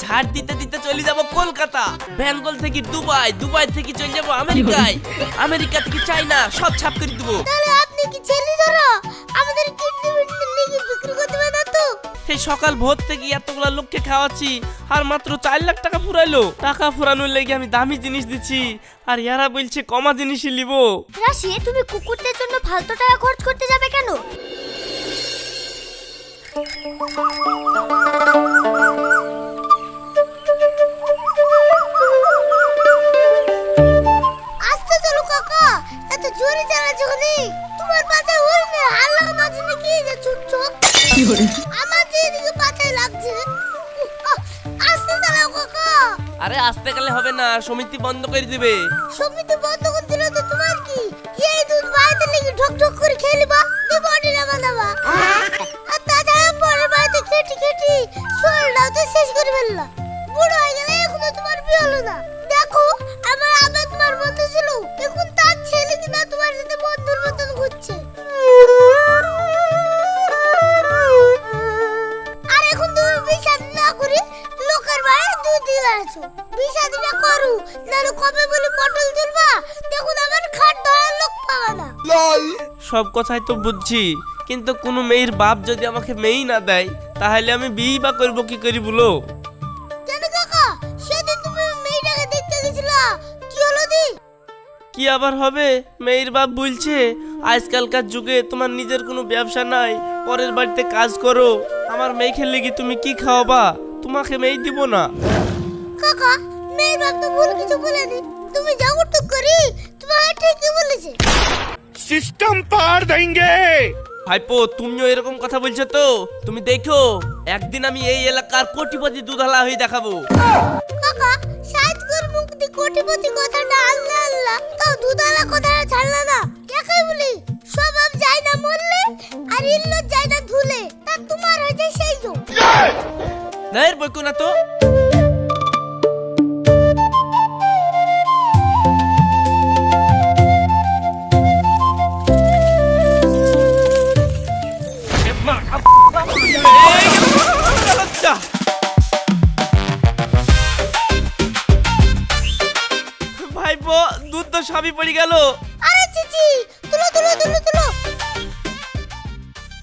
ঝাড় দিতে দিতে চলে যাব কলকাতা, বেঙ্গল থেকে দুবাই, দুবাই থেকে চলে যাব আমেরিকায়, আমেরিকা থেকে চায়না, সব ছাপ করে দেবো। তাহলে আপনি কি ছেলে ধরো আমাদের কিডনি বিক্রি করতে পারেন না তো? সেই সকাল ভোর থেকে এতগুলা লোককে খাওয়াচ্ছি আর মাত্র 4 লাখ টাকা ফুরাইলো। টাকা ফুরানোর লেগে আমি দামি জিনিস দিচ্ছি আর ইয়ারা বলছে কমা জিনিসই লিব। রাশি, তুমি কুকুরদের জন্য ফালতু টাকা খরচ করতে যাবে কেন? আস্তে চলো কাকা, এত জোরে চালাচ্ছ কেন? তোমার পাছায় হরিণের হাল লাগানোর জন্য কি যে ছুটছো? আমার যে এদিকে পাছায় লাগছে। আস্তে চালাও কাকা। আরে আসতে গেলে হবে না, সমিতি বন্ধ করে দিবে। সমিতি বন্ধ করে দিলে তো তোমার কি? এই দুধ বাড়িতে লেগে ঢক ঢক করে খেয়ে নিবা, দিয়ে বডি না বানাবা। আর তাছাড়া পরের বাড়িতে খেটি খেটি শরীরটাও তো শেষ করে ফেললা। বুড়ো হয়ে গেলে এখনো তোমার বিয়ে হলো না। দেখো, আমার আবার তোমার বন্ধু ছিল, এখন তার ছেলে কিনা তোমার সাথে বন্ধুর মতন ঘুরছে। আর এখন তুমি বিষাদ না করে লোকের বাড়ি দুধ দিয়ে বেড়াচ্ছো। বিষাদ না করো, নাহলে কবে বলে পটল তুলবা, দেখুন আমার খাট ধরার লোক পাবা না। সব কথাই তো বুঝছি, কিন্তু কোনো মেয়ের বাপ যদি আমাকে মেয়েই না দেয় তাহলে আমি বিয়ে বা করবো কি করি বলো? কেন কাকা, সেদিন তুমি মেয়েটাকে দেখতে গেছিলা, কি হলো দি? কি আবার হবে? মেয়ের বাপ বলছে আজকালকার যুগে তোমার নিজের কোনো ব্যবসা নাই, পরের বাড়িতে কাজ করো। আমার মেয়ে খেললে কি তুমি কি খাওয়াবা? তোমাকে মেয়ে দিব না। কাকা, মেয়ের বাপ তো ভুল কিছু বলেনি, তুমি যা উঠতে করি তোমার ঠিকই বলেছে। सिस्टम पार देंगे। ভাইপো, তুমিও এরকম কথা বলছো তো? তুমি দেখো, একদিন আমি এই এলাকার কোটিপতি দুধালা হয়ে দেখাবো। কাকা, সাইজ করে মুক্তি কোটিপতি কথাটা আল্লাহ আল্লাহ, তাও দুধালা কথাটা ছাড়লা না। দেখাই বলি, স্বভাব যায় না মরলে আর ইল্লত যায় না ধুলে, তা তোমার হয়েছে সেই যো। নাই বইকো না তো। ভাইপো, দুধ তো সবই পড়ে গেল। আরে চিচি, তুলো তুলো তুলো তুলো।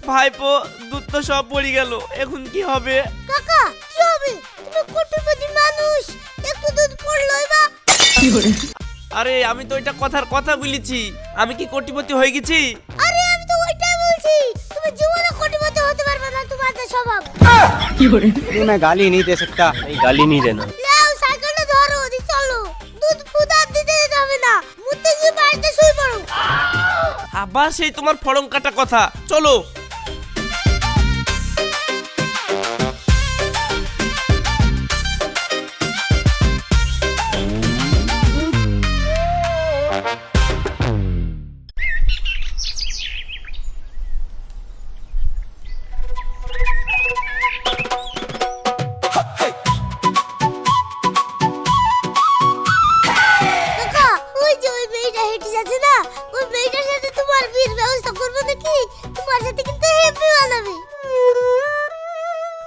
ভাইপো, দুধ তো সব পড়ে গেল, এখন কি হবে? কাকা, কি হবে? তুমি কোটিপতি মানুষ, একটু দুধ পড়লই বা। আরে আমি তো এটা কথার কথা বলেছি, আমি কি কোটিপতি হয়ে গেছি? আরে আমি তো ওইটাই বলছি, তুমি জীবনে কোটিপতি হতে পারবে না, তোমার তো স্বভাব। मैं गाली नहीं दे सकता। नहीं गाली नहीं देना। লাও সাইকেলটা ধরো, দি চলো। দুধ ফুদার দিতে যেতে হবে না, মুতে গিয়ে বাড়িতে শুয়ে পড়ো। আবার সেই তোমার ফড়ং কাটা কথা, চলো। কাকা, ওই যে ওই মেয়েটা হেঁটে যাচ্ছে না, ওই মেয়েটার সাথে তোমার বিয়ের ব্যবস্থা করবো নাকি? তোমার সাথে কিন্তু হেপি বানাবে।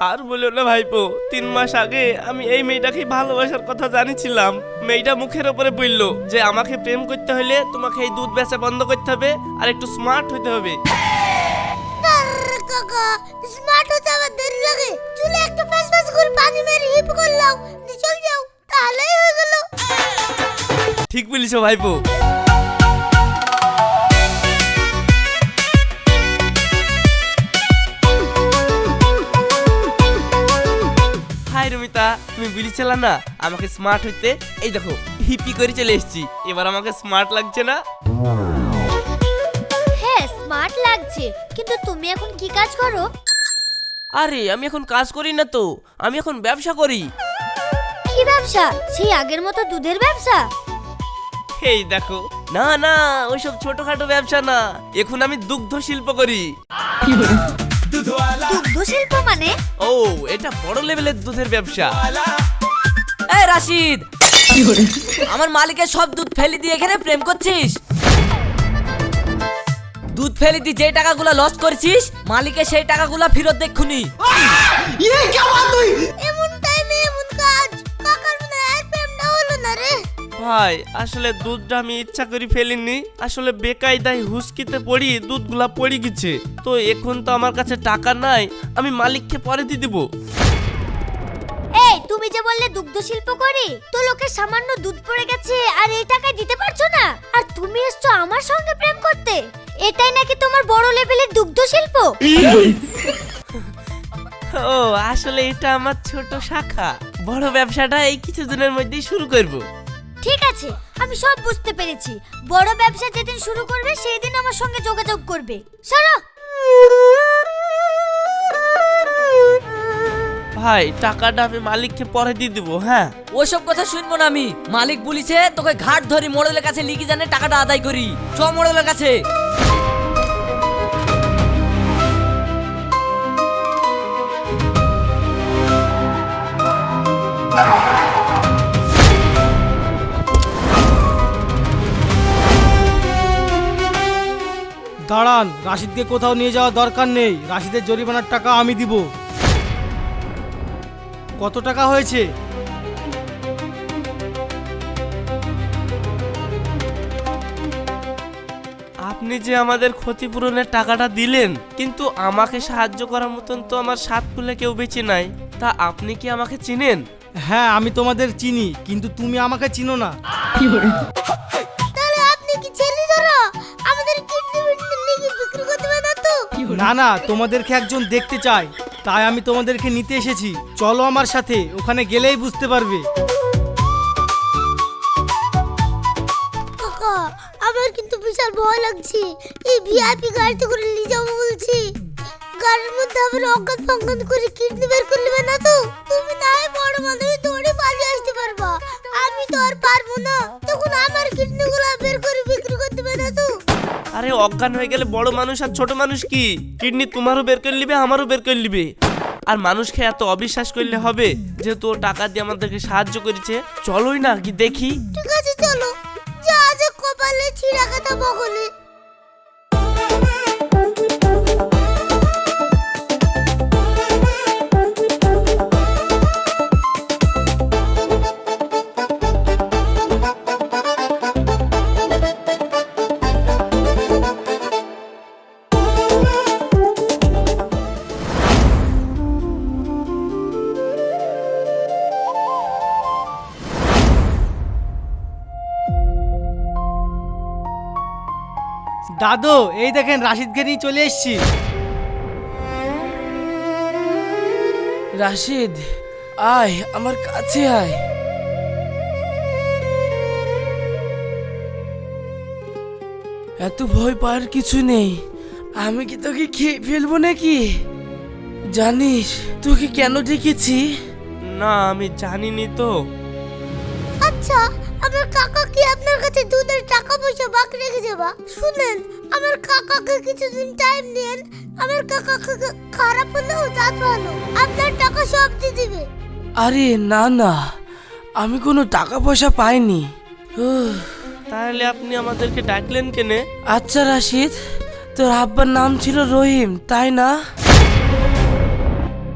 আর বলো না ভাইপো, 3 মাস আগে আমি এই মেয়েটাকে ভালোবাসার কথা জানিছিলাম। মেয়েটা মুখের উপরে বললো যে আমাকে প্রেম করতে হলে তোমাকে এই দুধ বেচা বন্ধ করতে হবে আর একটু স্মার্ট হতে হবে। আরে কাকা, স্মার্ট হতে আবার দেরি লাগে। চুলে একটা ফ্যাস ফ্যাস করে পানি মেরে হিপ করলাম, দি চল যাও, তাহলেই হয়ে গেল। ঠিক বলিছো ভাইপো। হাই রমিতা, তুমি বলেছিলে না আমাকে স্মার্ট হইতে? এই দেখো, হিপি করে চলে এসেছি। এবার আমাকে স্মার্ট লাগছে না? হ্যাঁ, স্মার্ট লাগছে, কিন্তু তুমি এখন কি কাজ করো? আরে আমি এখন কাজ করি না তো, আমি এখন ব্যবসা করি। কি ব্যবসা? সেই আগের মতো দুধের ব্যবসা? এই দেখো, না না, ওইসব ছোটখাটো ব্যবসা না, এখন আমি দুগ্ধ শিল্প করি। দুগ্ধ শিল্প মানে? ও, এটা বড় লেভেলের দুধের ব্যবসা। এই রাশিদ, আমার মালিকের সব দুধ ফেলে দিয়ে এখানে প্রেম করছিস? দুধ ফেলে দি যে টাকাগুলো লস করছিস মালিকের সেই টাকাগুলো ফেরত দেখুনি। এমন টাইমে এমন কাজ, কাকার মনে হয় প্রেমটা হলো না রে। ভাই আসলে দুধটা আমি ইচ্ছা করে ফেলিনি, আসলে বেকায়দায় হুসকিতে পড়ি দুধগুলা পড়ে গেছে। তো এখন তো আমার কাছে টাকা নাই, আমি মালিককে পরে দিয়ে দেবো। এই তুমি যে বললে দুগ্ধ শিল্প করি, তো লোকের সামান্য দুধ পড়ে গেছে আর এই টাকা দিতে পারছো না, আর তুমি এসছো আমার সঙ্গে প্রেম করতে? এটাই নাকি তোমার বড় লেভেলের দুগ্ধ শিল্প? ও আসলে এটা আমার ছোট শাখা, বড় ব্যবসাটা এই কিছুদিনের মধ্যেই শুরু করব। ঠিক আছে, আমি সব বুঝতে পেরেছি। বড় ব্যবসা যেদিন শুরু করবে সেই দিন আমার সঙ্গে যোগাযোগ করবে। সরো। ভাই টাকাটা আমি মালিককে পরে দিয়ে দেবো। হ্যাঁ ওসব কথা শুনবো না আমি। মালিক বলিছে তোকে ঘাট ধরি মোড়লের কাছে লিখে জানে টাকাটা আদায় করি। চ মোড়লের কাছে। দাঁড়ান, রাশিদকে কোথাও নিয়ে যাওয়ার দরকার নেই। রাশিদের জরিমানার টাকা আমি দিব। কত টাকা হয়েছে? আপনি যে আমাদের ক্ষতিপূরণের টাকাটা দিলেন, কিন্তু আমাকে সাহায্য করার মতন তো আমার সাত খুলে কেউ বেঁচে নাই। তা আপনি কি আমাকে চিনেন? হ্যাঁ, আমি তোমাদের চিনি, কিন্তু তুমি আমাকে চিনো না। তাহলে আপনি কি ছেলে ধরো আমাদের কিডনি বিডনি লিখে বিক্রি করতে পারেন না তো? না না, তোমাদেরকে একজন দেখতে চাই, তাই আমি তোমাদেরকে নিতে এসেছি। চলো আমার সাথে, ওখানে গেলেই বুঝতে পারবে। কাকা, আমার কিন্তু বিশাল ভয় লাগছে। এই ভিআইপি গাড়িতে করে নিয়ে যাবো বলছি, গাড়ির মধ্যে আবার অজ্ঞান ফজ্ঞান করে কিডনি বের করে নেবে না তো? তুমি না হয় বড় মানুষ দৌড়ে পালিয়ে আসতে পারবা, আমি তো আর পারবো না। তখন আমার কিডনি গুলা বের করে বিক্রি করতে পারবে না তো? আরে অজ্ঞান হয়ে গেলে বড় মানুষ আর ছোট মানুষ কি? কিডনি তোমারও বের করে নিবে, আমারও বের করে নিবে। আর মানুষকে এত অবিশ্বাস করলে হবে? যেহেতু ও টাকা দিয়ে আমাদেরকে সাহায্য করেছে, চলোই না কি দেখি। ঠিক আছে চলো, যা আছে কপালে ছিঁড়া কথা বগলে। দাদু, এই দেখেন রাশিদকে নিয়ে চলে এসেছি। রাশিদ আয়, আমার কাছে আয়। এত ভয় পাওয়ার কিছু নেই, আমি কি তোকে খেয়ে ফেলবো নাকি? জানিস তোকে কেন ডেকেছি? না আমি জানিনি তো। আচ্ছা, আমার কাকা কি আপনার কাছে দুধের টাকা পয়সা বাকি রেখে যাবা? শুনেন, আমার কাকাকে কিছুদিন টাইম দেন। আমার কাকা খারাপ হলেও দাঁত ভালো, আপনার টাকা সব দিয়ে দিবে। আরে না না, আমি কোনো টাকা পয়সা পাইনি। তাহলে আপনি আমাদেরকে ডাকলেন কেনে? আচ্ছা রাশিদ, তোর আব্বার নাম ছিল রহিম, তাই না?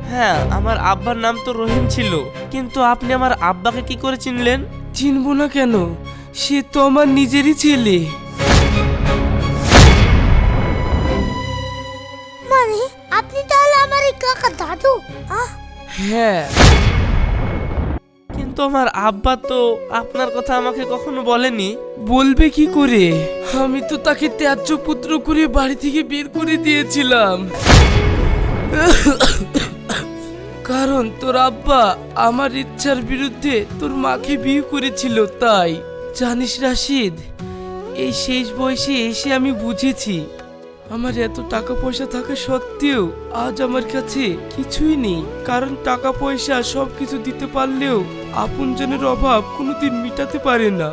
হ্যাঁ, আমার আব্বার নাম তো রহিম ছিল, কিন্তু আপনি আমার আব্বাকে কি করে চিনলেন? চিনবো না কেন, সে তো আমার নিজেরই ছেলে। মানে আপনি তাহলে আমার এই কাকা দাদু? হ্যাঁ, কিন্তু আমার আব্বা তো আপনার কথা আমাকে কখনো বলেনি। বলবে কি করে? আমি তো তাকে ত্যায্য পুত্র করে বাড়ি থেকে বের করে দিয়েছিলাম, কারণ তোর আব্বা আমার ইচ্ছার বিরুদ্ধে তোর মাকে বিয়ে করেছিল। তাই জানিস রাশিদ, এই শেষ বয়সে এসে আমি বুঝেছি আমার এত টাকা পয়সা থাকা সত্ত্বেও আজ আমার কাছে কিছুই নেই। কারণ টাকা পয়সা সবকিছু দিতে পারলেও আপনজনের অভাব কোনোদিন মিটাতে পারে না।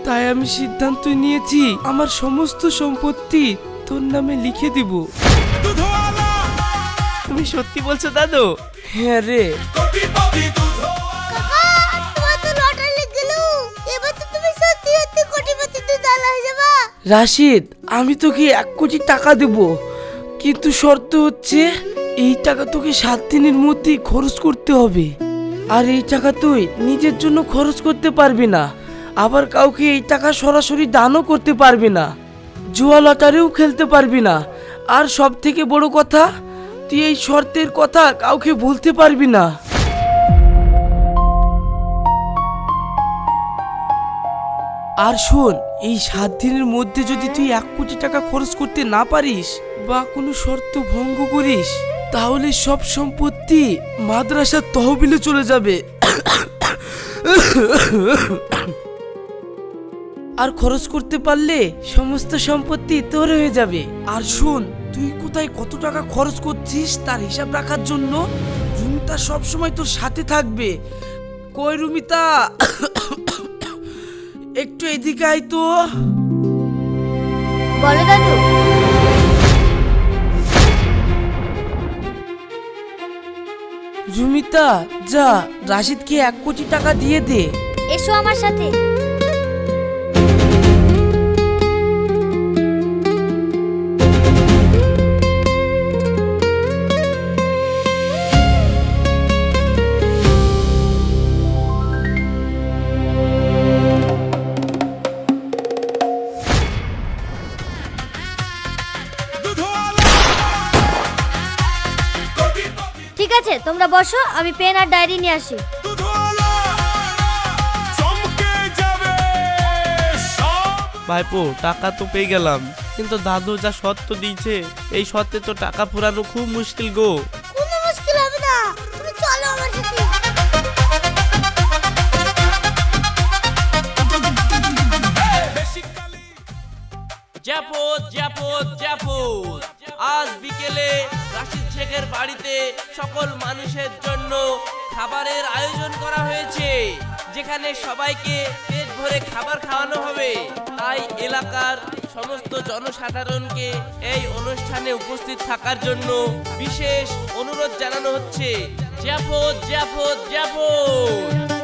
তাই আমি সিদ্ধান্ত নিয়েছি আমার সমস্ত সম্পত্তি তোর নামে লিখে দিব। তুমি সত্যি বলছো দাদু? হ্যাঁ রে। কাকা, তোমার তো লটারি লেগে গেল, এবার তো তুমি সত্যি সত্যি কোটিপতি দুধ আলা হয়ে যাবা। রাশিদ, আমি তোকে 1 কোটি টাকা দেব, কিন্তু শর্ত হচ্ছে এই টাকা তোকে 7 দিনের মধ্যেই খরচ করতে হবে। আর এই টাকা তুই নিজের জন্য খরচ করতে পারবি না, আবার কাউকে এই টাকা সরাসরি দানও করতে পারবি না, জুয়া লটারিও খেলতে পারবি না। আর সব থেকে বড় কথা, তুই এই শর্তের কথা কাউকে বলতে পারবি না। আর শোন, এই 7 দিনের মধ্যে যদি তুই 1 কোটি টাকা খরচ করতে না পারিস বা কোনো শর্ত ভঙ্গ করিস, তাহলে সব সম্পত্তি মাদ্রাসার তহবিলে চলে যাবে। আর খরচ করতে পারলে সমস্ত সম্পত্তি তোর হয়ে যাবে। আর শোন, তুই কোথায় কত টাকা খরচ করছিস তার হিসাব রাখার জন্য রুমিতা সবসময় তোর সাথে থাকবে। কই রুমিতা, একটু এদিকে আয় তো। বলো দাদু। রুমিতা, যা রাশিদকে 1 কোটি টাকা দিয়ে দে। এসো আমার সাথে। ঠিক আছে, তোমরা বসো, আমি পেন আর ডায়েরি নিয়ে আসি। ভাইপো টাকা তো পেয়ে গেলাম, কিন্তু দাদু যা শর্ত দিয়েছে এই শর্তে তো টাকা ফুরানো খুব মুশকিল গো। কোনো মুশকিল হবে না, তুমি চলো আমার সাথে। জাফর জাফর জাফর, আজ বিকেলে রাশিদ শেখের বাড়িতে সকল মানুষের জন্য খাবারের আয়োজন করা হয়েছে, যেখানে সবাইকে পেট ভরে খাবার খাওয়ানো হবে। তাই এলাকার সমস্ত জনসাধারণকে এই অনুষ্ঠানে উপস্থিত থাকার জন্য বিশেষ অনুরোধ জানানো হচ্ছে। জাফর জাফর জাফর।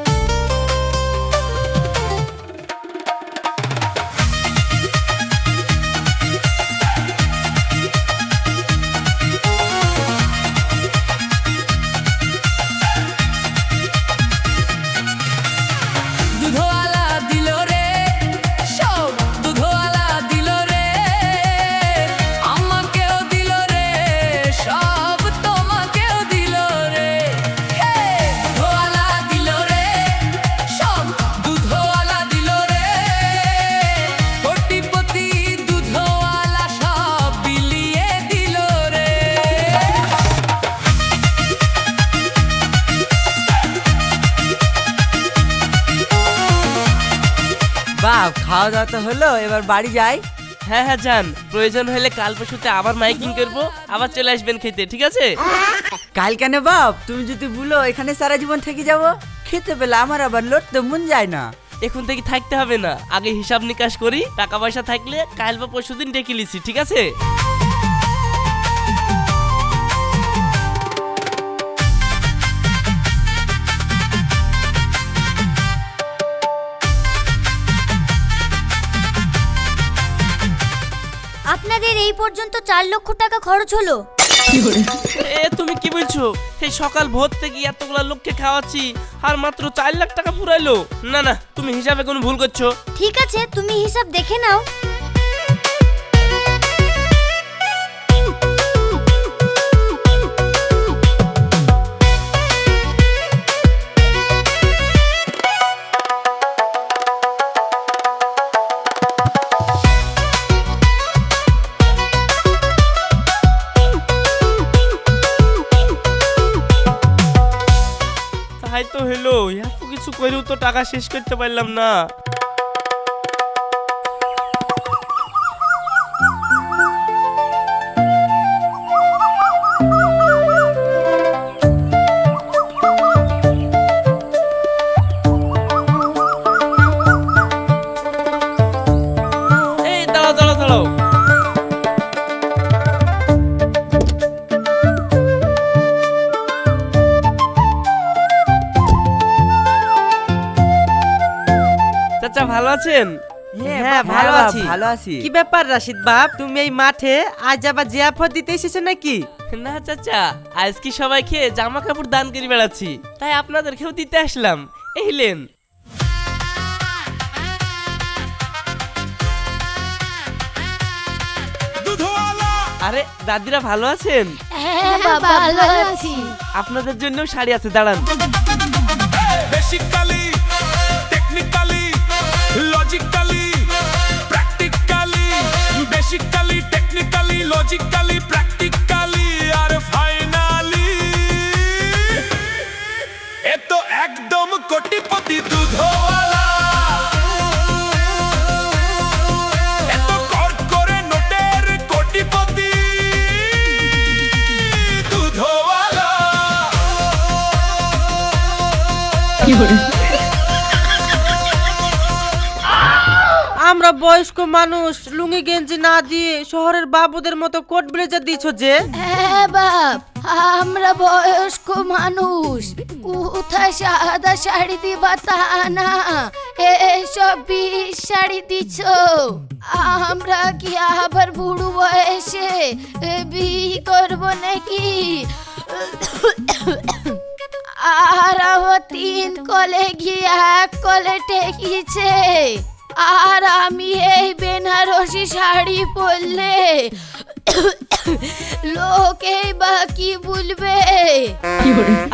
বাপ, খাওয়া দাওয়া তো হলো, এবার বাড়ি যাই। হ্যাঁ হ্যাঁ যান, প্রয়োজন হলে কাল পরশুতে আবার মাইকিং করবো, আবার চলে আসবেন খেতে, ঠিক আছে? কাল কেন বাপ, তুমি যদি বলো এখানে সারা জীবন থেকে যাব, খেতে পেলে আমার আবার লড়তে মন যায় না। এখন থেকে থাকতে হবে না, আগে হিসাব নিকাশ করি, টাকা পয়সা থাকলে কাল বা পরশুদিন ডেকে লিছি, ঠিক আছে? আপনাদের এই পর্যন্ত 4 লক্ষ টাকা খরচ হলো। এ তুমি কি বলছো? এই সকাল ভোর থেকে এতগুলা লোককে খাওয়াচ্ছি আর মাত্র 4 লাখ টাকা পুরাইলো? না না, তুমি হিসাবে কোনো ভুল করছো। ঠিক আছে, তুমি হিসাব দেখে নাও। তাই তো হলো, এত কিছু করেও তো টাকা শেষ করতে পারলাম না। এই দাঁড়াও দাঁড়াও দাঁড়াও, চাচা ভালো আছেন? হ্যাঁ হ্যাঁ ভালো বাপ, আছি। ভালো আছি। কি ব্যাপার রাশিদ বাপ, তুমি এই মাঠে আজ আবার জিয়াফত দিতে এসেছো নাকি? না চাচা, আজ কি সবাই খেয়ে জামা কাপড় দান করে বেড়াচ্ছি, তাই আপনাদেরকেও দিতে আসলাম। এইলেন। আরে দাদিরা ভালো আছেন? হ্যাঁ বাবা ভালো আছি। আপনাদের জন্য শাড়ি আছে, দাঁড়ান। Basically technically logically practically basically technically logically practically और फाइनली ये तो एकदम कोटिपति दूधवाला ये तो कॉर्ड करे नोटेर कोटिपति दूधवाला আমরা বয়স্ক মানুষ লুঙ্গি গেঞ্জি না দিয়ে শহরের বাবুদের মতো কোট ব্লেজার দিছো যে? হ্যাঁ বাপ, আমরা বয়স্ক মানুষ, কোথায় সাদা শাড়ি দিবা তা না, এসব বিষ শাড়ি দিছ। আমরা কি আবার বুড়ো বয়সে বিয়ে করবো নাকি? আর আমার 3 কলে গিয়ে 1 কলে টেকিছে, আর আমি এই বেনারসি শাড়ি পরলে লোকে বা কি বলবে?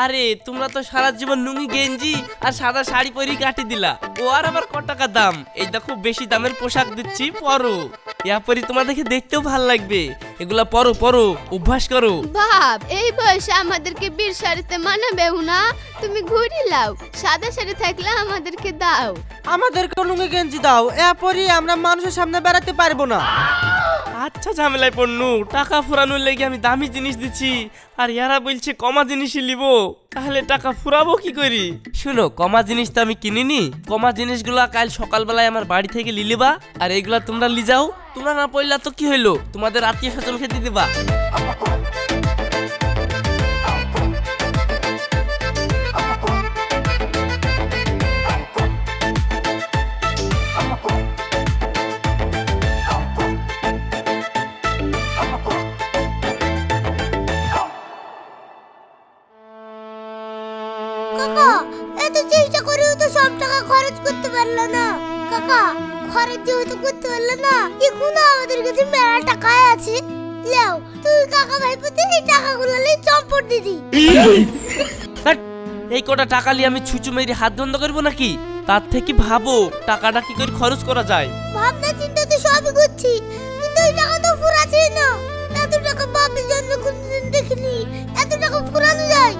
আরে তোমরা তো সারা জীবন লুঙ্গি গেঞ্জি আর সাদা শাড়ি পরি কাটি দিলা, ও আর আবার ক টাকা দাম। এই দেখো বেশি দামের পোশাক দিচ্ছি, পরো। ইয়া পরি তোমাদেরকে দেখতেও ভালো লাগবে, এগুলা পরো পরো, অভ্যাস করো। বাপ, এই বয়সে আমাদেরকে বীর শাড়িতে মানাবেও না, তুমি ঘুরি লাও, সাদা শাড়ি থাকলে আমাদেরকে দাও। আমাদেরকে লুঙ্গি গেঞ্জি দাও, এরপরই আমরা মানুষের সামনে বেড়াতে পারবো না। আচ্ছা ঝামেলায় পড়নু, টাকা ফুরানোর লেগে আমি দামি জিনিস দিচ্ছি, আর ইয়ারা বলছে কমা জিনিসই লিব, তাহলে টাকা ফুরাবো কি করি? শুনো, কমা জিনিস তো আমি কিনিনি, কমা জিনিসগুলা কাল সকালবেলায় আমার বাড়ি থেকে লিলিবা, আর এইগুলা তোমরা লিজাও। তোমরা না পড়লা তো কি হইলো, তোমাদের আত্মীয় স্বজন খেতে দিবা। কাকা, এত চেষ্টা করেও তো সব টাকা খরচ করতে পারলো না। কাকা, খরচ যেহেতু করতে পারলো না, এখন আমাদের কাছে মেলা টাকা আছে। লেও, তুই কাকা ভাইপোতে এই টাকাগুলো নিয়ে চম্পট দিদি। ধ্যাৎ, এই কটা টাকা নিয়ে আমি ছুঁচু মেরে হাত বন্ধ করবো নাকি? তার থেকে ভাবো টাকাটা কি করে খরচ করা যায়। ভাবনা চিন্তা তো সবই করছি, কিন্তু এই টাকা তো ফুরাচ্ছে না। এত টাকা বাপের জন্য কোনদিন দেখিনি, এত টাকা ফুরানো যায়?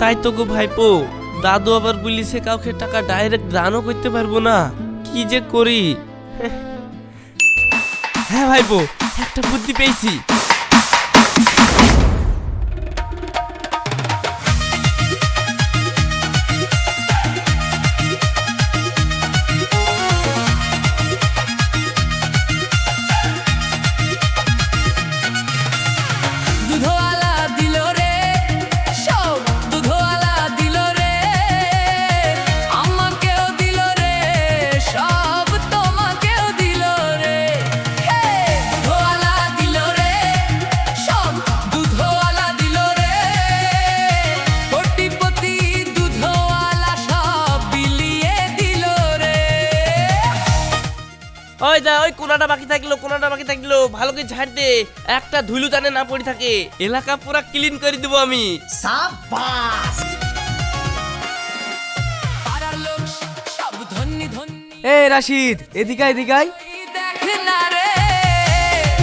তাই তো গো ভাইপো, দাদু আবার বলিছে কাউকে টাকা ডাইরেক্ট দানও করতে পারবো না, কি যে করি। হ্যাঁ ভাইপো, একটা বুদ্ধি পেয়েছি। দুধওয়ালা দিল রে, সব দুধওয়ালা দিল রে, আমাকেও দিল রে, সব তোমাকেও দিল রে। হে, দুধওয়ালা দিল রে, সব দুধওয়ালা দিল রে, কোটিপতি দুধওয়ালা সব বিলিয়ে দিল রে। ওই যা, ওই কোনাটা বাকি থাকলো, কোনাটা বাকি থাকলো, ভালো করে ঝাড় দে, একটা ধুলো জানে না পড়ে থাকে, এলাকা পুরা ক্লিন করে দিব আমি। পাড়ার লোক সব ধন্যি ধন্যি এই রাশিদ, এদিকে এদিকে। দেখ না রে।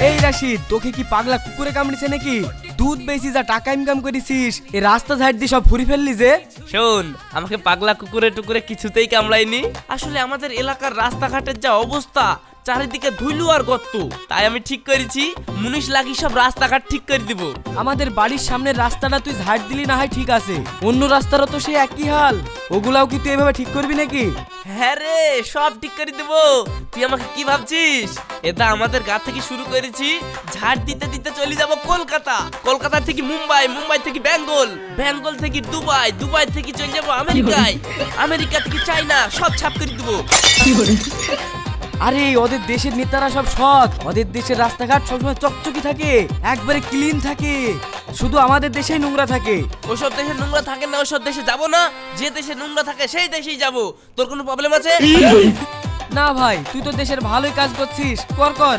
এই রাশিদ, তোকে কি পাগলা কুকুরে কামড়েছে নাকি? দুধ বেশি যা টাকা ইনকাম করেছিস, এই রাস্তা ঝাড় দিয়ে সব ফুরি ফেললি যে। শোন, আমাকে পাগলা কুকুরে টুকুরে কিছুতেই কামড়ায়নি, আসলে আমাদের এলাকার রাস্তাঘাটের যা অবস্থা, চারিদিকে ধুলো আর গর্ত, তাই আমি ঠিক করেছি মুনিশ লাগি সব রাস্তাঘাট ঠিক করে দিব। আমাদের বাড়ির সামনের রাস্তাটা তুই ঝাড় দিলি না হয় ঠিক আছে, অন্য রাস্তারও তো সেই একই হাল, ওগুলাও কি তুই এভাবে ঠিক করবি নাকি? হ্যাঁ রে, সব ঠিক করে দিব। তুই আমাকে কি ভাবছিস? এটা আমাদের গা থেকে শুরু করেছি, ঝাড় দিতে দিতে চলে যাব কলকাতা, কলকাতা থেকে মুম্বাই, মুম্বাই থেকে বেঙ্গল, বেঙ্গল থেকে দুবাই, দুবাই থেকে চলে যাব আমেরিকায়, আমেরিকা থেকে চায়না, সব ছাপ করে দিব। আরে ওদের দেশের নেতারা সব সৎ, ওদের দেশের রাস্তাঘাট সবসময় চকচকি থাকে, একবারে ক্লিন থাকে। শুধু আমাদের দেশেই নোংরা থাকে। ওসব দেশে নোংরা থাকে না, ওসব দেশে যাব না। যে দেশে নোংরা থাকে সেই দেশেই যাব। তোর কোনো প্রবলেম আছে? না ভাই, তুই তো দেশের ভালোই কাজ করছিস, কর কর।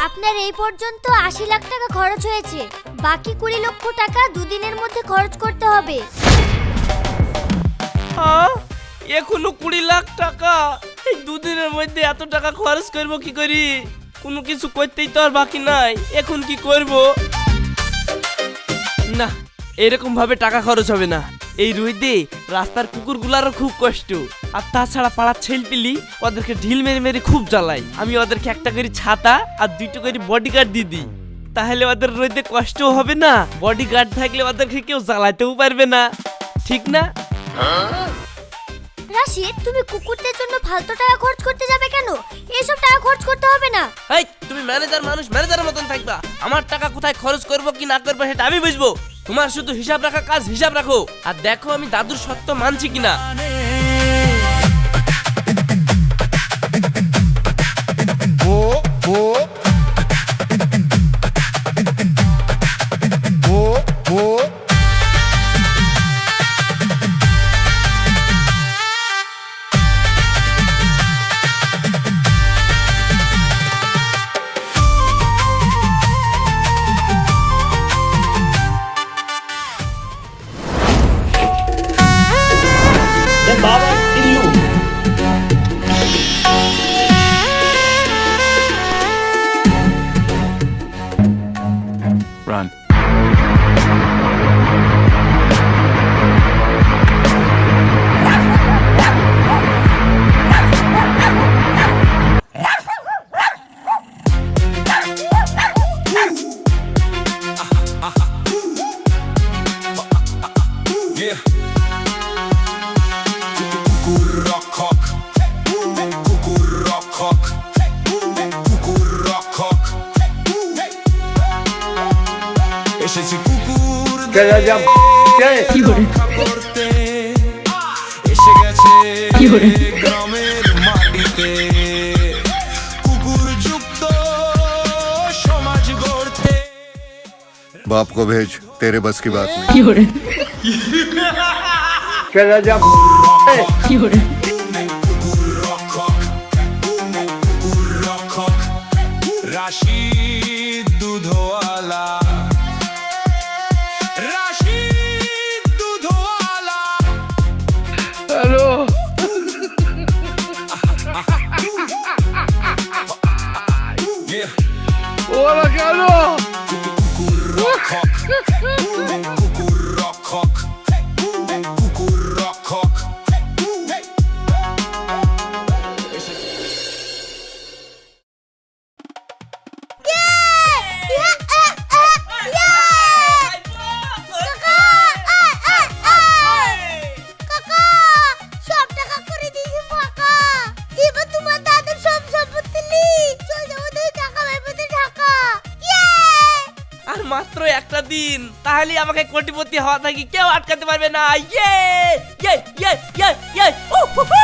আপনার এই পর্যন্ত 80 লাখ টাকা খরচ হয়েছে, বাকি 20 লক্ষ টাকা দুদিনের মধ্যে খরচ করতে হবে। এখনো 20 লাখ টাকা? এই দুদিনের মধ্যে এত টাকা খরচ করব কি করি? কোনো কিছু করতেই তো আর বাকি নাই, এখন কি করব? না, এরকম ভাবে টাকা খরচ হবে না। এই রোদে রাস্তার কুকুরগুলারও খুব কষ্ট, আর তাছাড়া পাড়ার ছেলপিলি ওদেরকে ঢিল মেরে মেরে খুব জ্বালাই। আমি ওদেরকে একটা করে ছাতা আর 2টো করে বডিগার্ড দিয়ে দিই, তাহলে ওদের রোদে কষ্টও হবে না। বডিগার্ড থাকলে ওদেরকে কেউ জ্বালাতেও পারবে না, ঠিক না? রাশিদ, তুমি কুকুরদের জন্য ফালতু টাকা খরচ করতে যাবে কেন? এসব টাকা খরচ করতে হবে না। এই, তুমি ম্যানেজার মানুষ, ম্যানেজারের মতন থাকবা। আমার টাকা কোথায় খরচ করব কি না করবো সেটা আমি বুঝবো। তোমার শুধু হিসাব রাখা কাজ, হিসাব রাখো আর দেখো আমি দাদুর সত্য মানছি কিনা। Run. Yeah. Kukurokok. Kukurokok. Kukurokok. এসেছি কুকুর রক্ষা করতে, এসে গেছে গ্রামের মাটিতে কুকুর যুক্ত সমাজ গড়তে। बाप को भेज, तेरे बस की बात नहीं। রাশিদ দুধওয়ালা, রাশিদ দুধওয়ালা। Hello, Yeah. ওরা কেন? Kukurokok. Kukurokok. Kukurokok. কাকা, সব টাকা করে দিয়েছি ফাঁকা। এবার তোমার দাদুর সব সম্পত্তি নি চল যাবো তুই টাকা ভাইপোতে ঢাকা। আর মাত্র একটা দিন, তাহলে আমাকে কোটিপতি হওয়া থাকি কেউ আটকাতে পারবে না। ইয়ে ইয়ে ইয়ে ইয়ে ইয়ে উহুহু।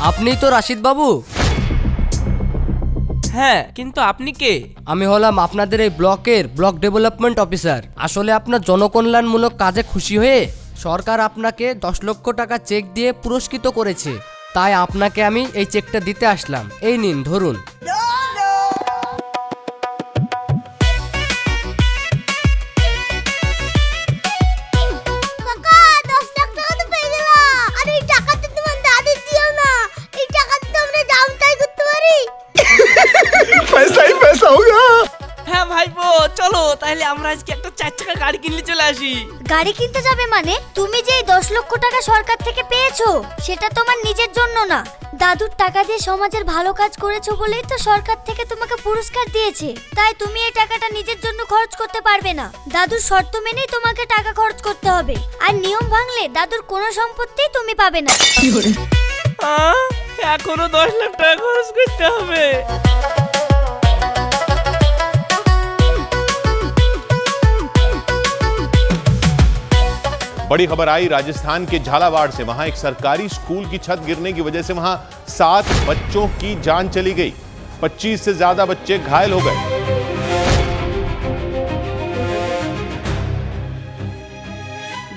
আপনি তো রাশিদ বাবু? হ্যাঁ, কিন্তু আপনি কে? আমি হলাম আপনাদের এই ব্লকের ব্লক ডেভেলপমেন্ট অফিসার। আসলে আপনার জনকল্যাণমূলক কাজে খুশি হয়ে সরকার আপনাকে 10 লক্ষ টাকা চেক দিয়ে পুরস্কৃত করেছে, তাই আপনাকে আমি এই চেকটা দিতে আসলাম। এই নিন, ধরুন। কাকা, 10 লাখ টাকা তো পেয়ে গেলাম। আর এই টাকা তো তোমার দাদু দিও না, এই টাকা তো আমরা দাম তাই করতে পারি। पैसा ही पैसा होगा। হ্যাঁ ভাইপো, চলো তাহলে আমরা আজকে একটা 4 চাকা গাড়ি কিনলে চলে আসি। গাড়ি কিনতে যাবে মানে? তুমি যে এই 10 লক্ষ টাকা সরকার থেকে পেয়েছো সেটা তোমার নিজের জন্য না, দাদুর টাকা দিয়ে সমাজের ভালো কাজ করেছো বলেই তো সরকার থেকে তোমাকে পুরস্কার দিয়েছে। তাই তুমি এই টাকাটা নিজের জন্য খরচ করতে পারবে না। দাদুর শর্ত মেনেই তোমাকে টাকা খরচ করতে হবে, আর নিয়ম ভাঙলে দাদুর কোনো সম্পত্তি তুমি পাবে না। এখনো 10 লাখ টাকা খরচ করতে হবে। बड़ी खबर आई राजस्थान के झालावाड़ से। वहां एक सरकारी स्कूल की छत गिरने की वजह से वहां 7 बच्चों की जान चली गई। 25 से ज्यादा बच्चे घायल हो गए।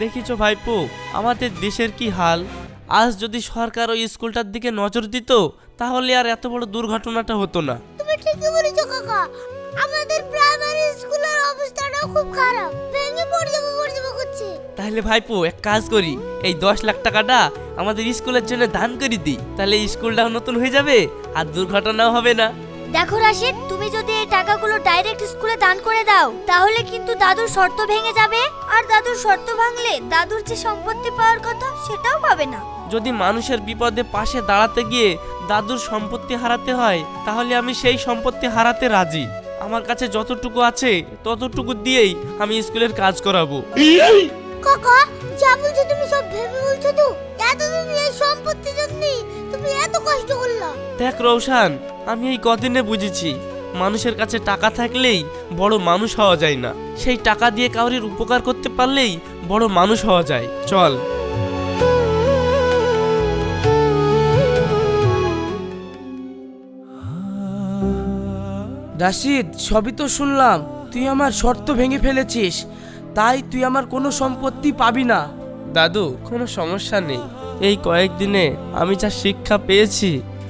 দেখিছো ভাইপো, আমাদের দেশের কি হাল। আজ যদি সরকার ওই স্কুলটার দিকে নজর দিত তাহলে আর এত বড় দুর্ঘটনাটা হতো না। তুমি ঠিকই বলেছো কাকা, আমাদের প্রাইমারি স্কুলের অবস্থাটাও খুব খারাপ, ভেঙে পড়ে যাবো করছে। তাহলে ভাইপো এক কাজ করি, এই 10 লাখ টাকাটা আমাদের স্কুলের জন্য দান করে দিই, তাহলে স্কুলটাও নতুন হয়ে যাবে আর দুর্ঘটনাও হবে না। দেখো রাশিদ, তুমি যদি এই টাকাগুলো ডাইরেক্ট স্কুলে দান করে দাও তাহলে কিন্তু দাদুর শর্ত ভেঙে যাবে, আর দাদুর শর্ত ভাঙলে দাদুর যে সম্পত্তি পাওয়ার কথা সেটাও পাবে না। যদি মানুষের বিপদে পাশে দাঁড়াতে গিয়ে দাদুর সম্পত্তি হারাতে হয় তাহলে আমি সেই সম্পত্তি হারাতে রাজি। আমার কাছে যতটুকু আছে ততটুকু দিয়েই আমি স্কুলের কাজ করাবো। কাকা যা বলছো তুমি সব ভেবে বলছো তো? এতদিন এই সম্পত্তির জন্য তুমি এত কষ্ট করলা। দেখ রৌশান, আমি এই কদিনে বুঝেছি মানুষের কাছে টাকা থাকলেই বড় মানুষ হওয়া যায় না, সেই টাকা দিয়ে কাউরির উপকার করতে পারলেই বড় মানুষ হওয়া যায়। চল। রাশিদ, সবই তো শুনলাম, তুই আমার শর্ত ভেঙে ফেলেছিস, তাই তুই আমার কোনো সম্পত্তি পাবি না। দাদু, কোনো সমস্যা নেই। এই কয়েকদিনে আমি যা শিক্ষা পেয়েছি,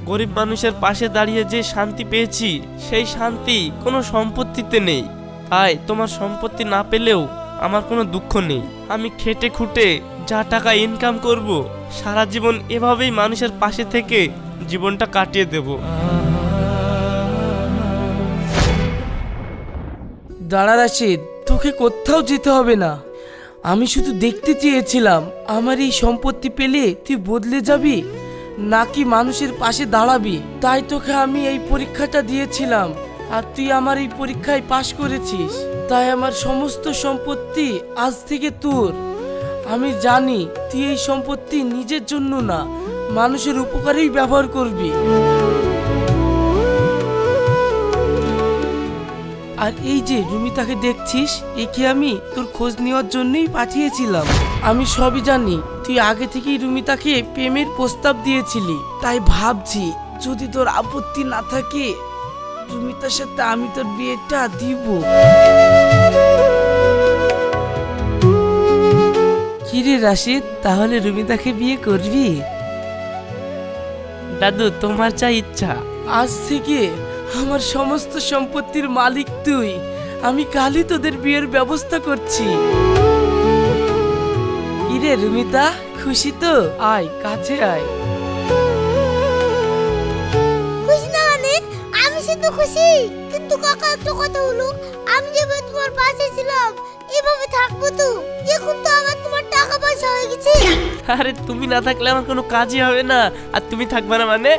গরিব মানুষের পাশে দাঁড়িয়ে যে শান্তি পেয়েছি, সেই শান্তি কোনো সম্পত্তিতে নেই। তাই তোমার সম্পত্তি না পেলেও আমার কোনো দুঃখ নেই। আমি খেটে খুঁটে যা টাকা ইনকাম করব, সারা জীবন এভাবেই মানুষের পাশে থেকে জীবনটা কাটিয়ে দেব। দাঁড়া রাশিদ, তোকে কোথাও যেতে হবে না। আমি শুধু দেখতে চেয়েছিলাম আমার এই সম্পত্তি পেলে তুই বদলে যাবি নাকি মানুষের পাশে দাঁড়াবি। তাই তোকে আমি এই পরীক্ষাটা দিয়েছিলাম, আর তুই আমার এই পরীক্ষায় পাশ করেছিস। তাই আমার সমস্ত সম্পত্তি আজ থেকে তোর। আমি জানি তুই এই সম্পত্তি নিজের জন্য না, মানুষের উপকারেই ব্যবহার করবি। আর এই যে রুমিতাকে দেখছিস, একে আমি তোর খোঁজ নেওয়ার জন্যই পাঠিয়েছিলাম। আমি সবই জানি, তুই আগে থেকেই রুমিতাকে প্রেমের প্রস্তাব দিয়েছিলি। তাই ভাবছি যদি তোর আপত্তি না থাকে রুমিতার সাথে আমি তোর বিয়েটা দিব। কিরে রাশিদ, তাহলে রুমিতাকে বিয়ে করবি? দাদু, তোমার যা ইচ্ছা। আজ থেকে আমার সমস্ত সম্পত্তির মালিক তুই। আমি কালই তোদের বিয়ের ব্যবস্থা করছি। কিরে রুমিতা, খুশি তো? আয় কাছে আয়। খুশি না মানে? আমি শুধু খুশি, কিন্তু কাকা একটা কথা হলো, আমি যেভাবে তোমার পাশে ছিলাম এভাবে থাকবো তো? এখন তো আমার তোমার টাকা পয়সা হয়ে গেছে। আরে তুমি না থাকলে আমার কোনো কাজই হবে না, আর তুমি থাকবে না মানে?